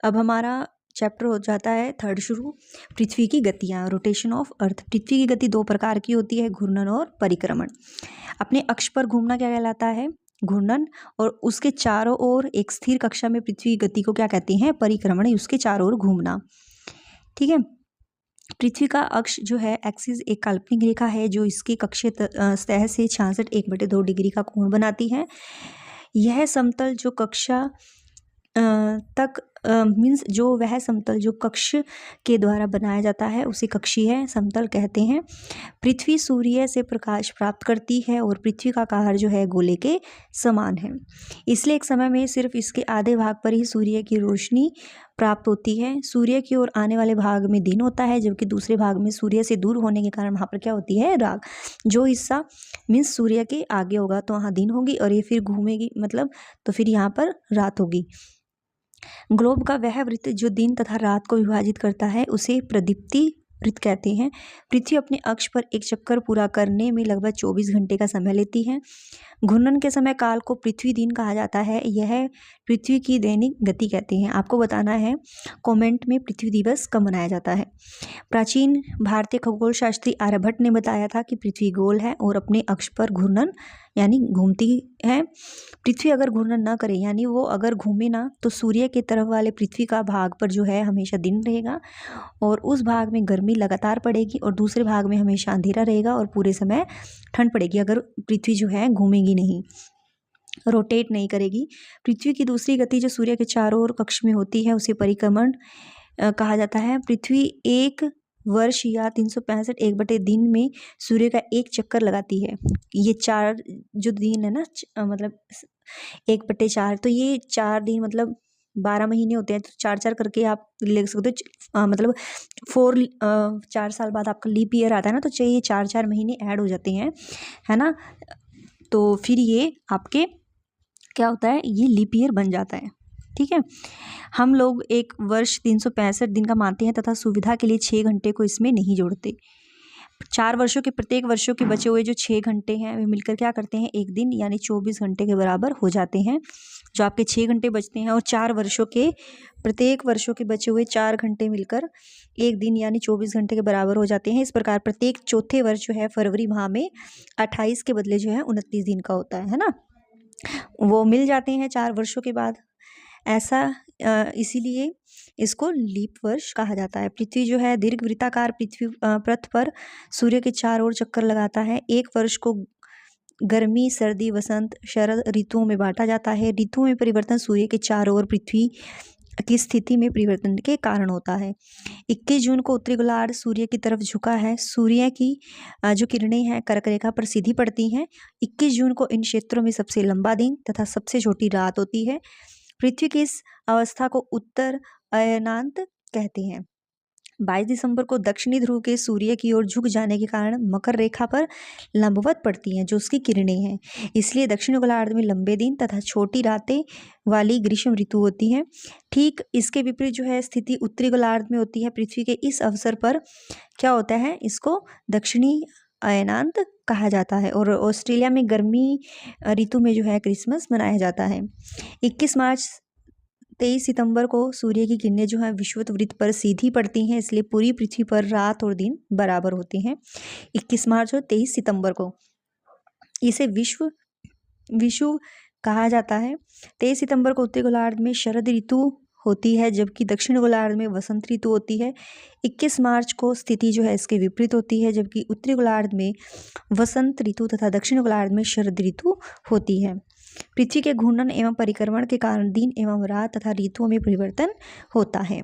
अब हमारा चैप्टर हो जाता है थर्ड शुरू, पृथ्वी की गतियाँ, रोटेशन ऑफ अर्थ। पृथ्वी की गति दो प्रकार की होती है, घूर्णन और परिक्रमण। अपने अक्ष पर घूमना क्या कहलाता है, घूर्णन, और उसके चारों ओर एक स्थिर कक्षा में पृथ्वी की गति को क्या कहते हैं, परिक्रमण, उसके चारों ओर घूमना। ठीक है। पृथ्वी का अक्ष जो है एक्सिस एक काल्पनिक रेखा है जो इसके कक्षीय सतह से 66 डिग्री का कोण बनाती है। यह समतल जो कक्षा तक मीन्स जो वह समतल जो कक्ष के द्वारा बनाया जाता है उसे कक्षीय समतल कहते हैं। पृथ्वी सूर्य से प्रकाश प्राप्त करती है और पृथ्वी का आकार जो है गोले के समान है, इसलिए एक समय में सिर्फ इसके आधे भाग पर ही सूर्य की रोशनी प्राप्त होती है। सूर्य की ओर आने वाले भाग में दिन होता है, जबकि दूसरे भाग में सूर्य से दूर होने के कारण वहाँ पर क्या होती है, रात। जो हिस्सा मीन्स सूर्य के आगे होगा तो वहाँ दिन होगी, और ये फिर घूमेगी मतलब तो फिर यहाँ पर रात होगी। ग्लोब का वह वृत्त जो दिन तथा रात को विभाजित करता है उसे प्रदीप्ति वृत्त कहते हैं। पृथ्वी अपने अक्ष पर एक चक्कर पूरा करने में लगभग 24 घंटे का समय लेती है। घूर्णन के समय काल को पृथ्वी दिन कहा जाता है। यह पृथ्वी की दैनिक गति कहते हैं। आपको बताना है कमेंट में पृथ्वी दिवस कब मनाया जाता है। प्राचीन भारतीय खगोल शास्त्री आर्यभट्ट ने बताया था कि पृथ्वी गोल है और अपने अक्ष पर घूर्णन यानी घूमती है। पृथ्वी अगर घूर्णन न करे यानी वो अगर घूमे ना तो सूर्य के तरफ वाले पृथ्वी का भाग पर जो है हमेशा दिन रहेगा और उस भाग में गर्मी लगातार पड़ेगी और दूसरे भाग में हमेशा अंधेरा रहेगा और पूरे समय ठंड पड़ेगी अगर पृथ्वी जो है घूमेगी नहीं, रोटेट नहीं करेगी। पृथ्वी की दूसरी गति जो सूर्य के चारों ओर कक्ष में होती है उसे परिक्रमण कहा जाता है। पृथ्वी एक वर्ष या 365 1/दिन में सूर्य का एक चक्कर लगाती है। ये 4 जो दिन है ना मतलब 1/4, तो ये 4 दिन मतलब 12 महीने होते हैं, तो 4-4 करके आप ले सकते हो। मतलब 4 साल बाद आपका लीप ईयर आता है ना, तो चाहिए 4-4 महीने ऐड हो जाते हैं, है ना। तो फिर ये आपके क्या होता है, ये लीप ईयर बन जाता है। ठीक है। हम लोग एक वर्ष 365 दिन का मानते हैं तथा सुविधा के लिए 6 घंटे को इसमें नहीं जोड़ते। 4 वर्षों के प्रत्येक वर्षों के बचे हुए जो 6 घंटे हैं वे मिलकर क्या करते हैं, एक दिन यानी 24 घंटे के बराबर हो जाते हैं। जो आपके 6 घंटे बचते हैं और 4 वर्षों के प्रत्येक वर्षों के बचे हुए 4 घंटे मिलकर एक दिन यानी 24 घंटे के बराबर हो जाते हैं। इस प्रकार प्रत्येक चौथे वर्ष जो है फरवरी माह में 28 के बदले जो है 29 दिन का होता है ना, वो मिल जाते हैं 4 वर्षों के बाद। ऐसा इसीलिए इसको लीप वर्ष कहा जाता है। पृथ्वी जो है दीर्घ वृत्ताकार पृथ्वी पृष्ठ पर सूर्य के चारों ओर चक्कर लगाता है। एक वर्ष को गर्मी, सर्दी, वसंत, शरद ऋतुओं में बांटा जाता है। ऋतुओं में परिवर्तन सूर्य के चारों ओर पृथ्वी की स्थिति में परिवर्तन के कारण होता है। 21 जून को उत्तरी गोलार्ध सूर्य की तरफ झुका है। सूर्य की जो किरणें हैं कर्क रेखा पर सीधी पड़ती हैं। 21 जून को इन क्षेत्रों में सबसे लंबा दिन तथा सबसे छोटी रात होती है। पृथ्वी की इस अवस्था को उत्तर अयनांत कहते हैं। 22 दिसंबर को दक्षिणी ध्रुव के सूर्य की ओर झुक जाने के कारण मकर रेखा पर लंबवत पड़ती हैं जो उसकी किरणें हैं, इसलिए दक्षिण गोलार्ध में लंबे दिन तथा छोटी रातें वाली ग्रीष्म ऋतु होती है। ठीक इसके विपरीत जो है स्थिति उत्तरी गोलार्ध में होती है। पृथ्वी के इस अवसर पर क्या होता है, इसको दक्षिणी अयनांत कहा जाता है। और ऑस्ट्रेलिया में गर्मी ऋतु में जो है क्रिसमस मनाया जाता है। 21 मार्च 23 सितंबर को सूर्य की किरणें जो है विषुवत वृत्त पर सीधी पड़ती हैं, इसलिए पूरी पृथ्वी पर रात और दिन बराबर होते हैं। 21 मार्च और 23 सितंबर को इसे विषुव कहा जाता है। 23 सितंबर को उत्तरी गोलार्ध में शरद ऋतु होती है जबकि दक्षिण गोलार्ध में वसंत ऋतु होती है। 21 मार्च को स्थिति जो है इसके विपरीत होती है जबकि उत्तरी गोलार्ध में वसंत ऋतु तथा दक्षिण गोलार्ध में शरद ऋतु होती है। पृथ्वी के घूर्णन एवं परिक्रमण के कारण दिन एवं रात तथा ऋतुओं में परिवर्तन होता है।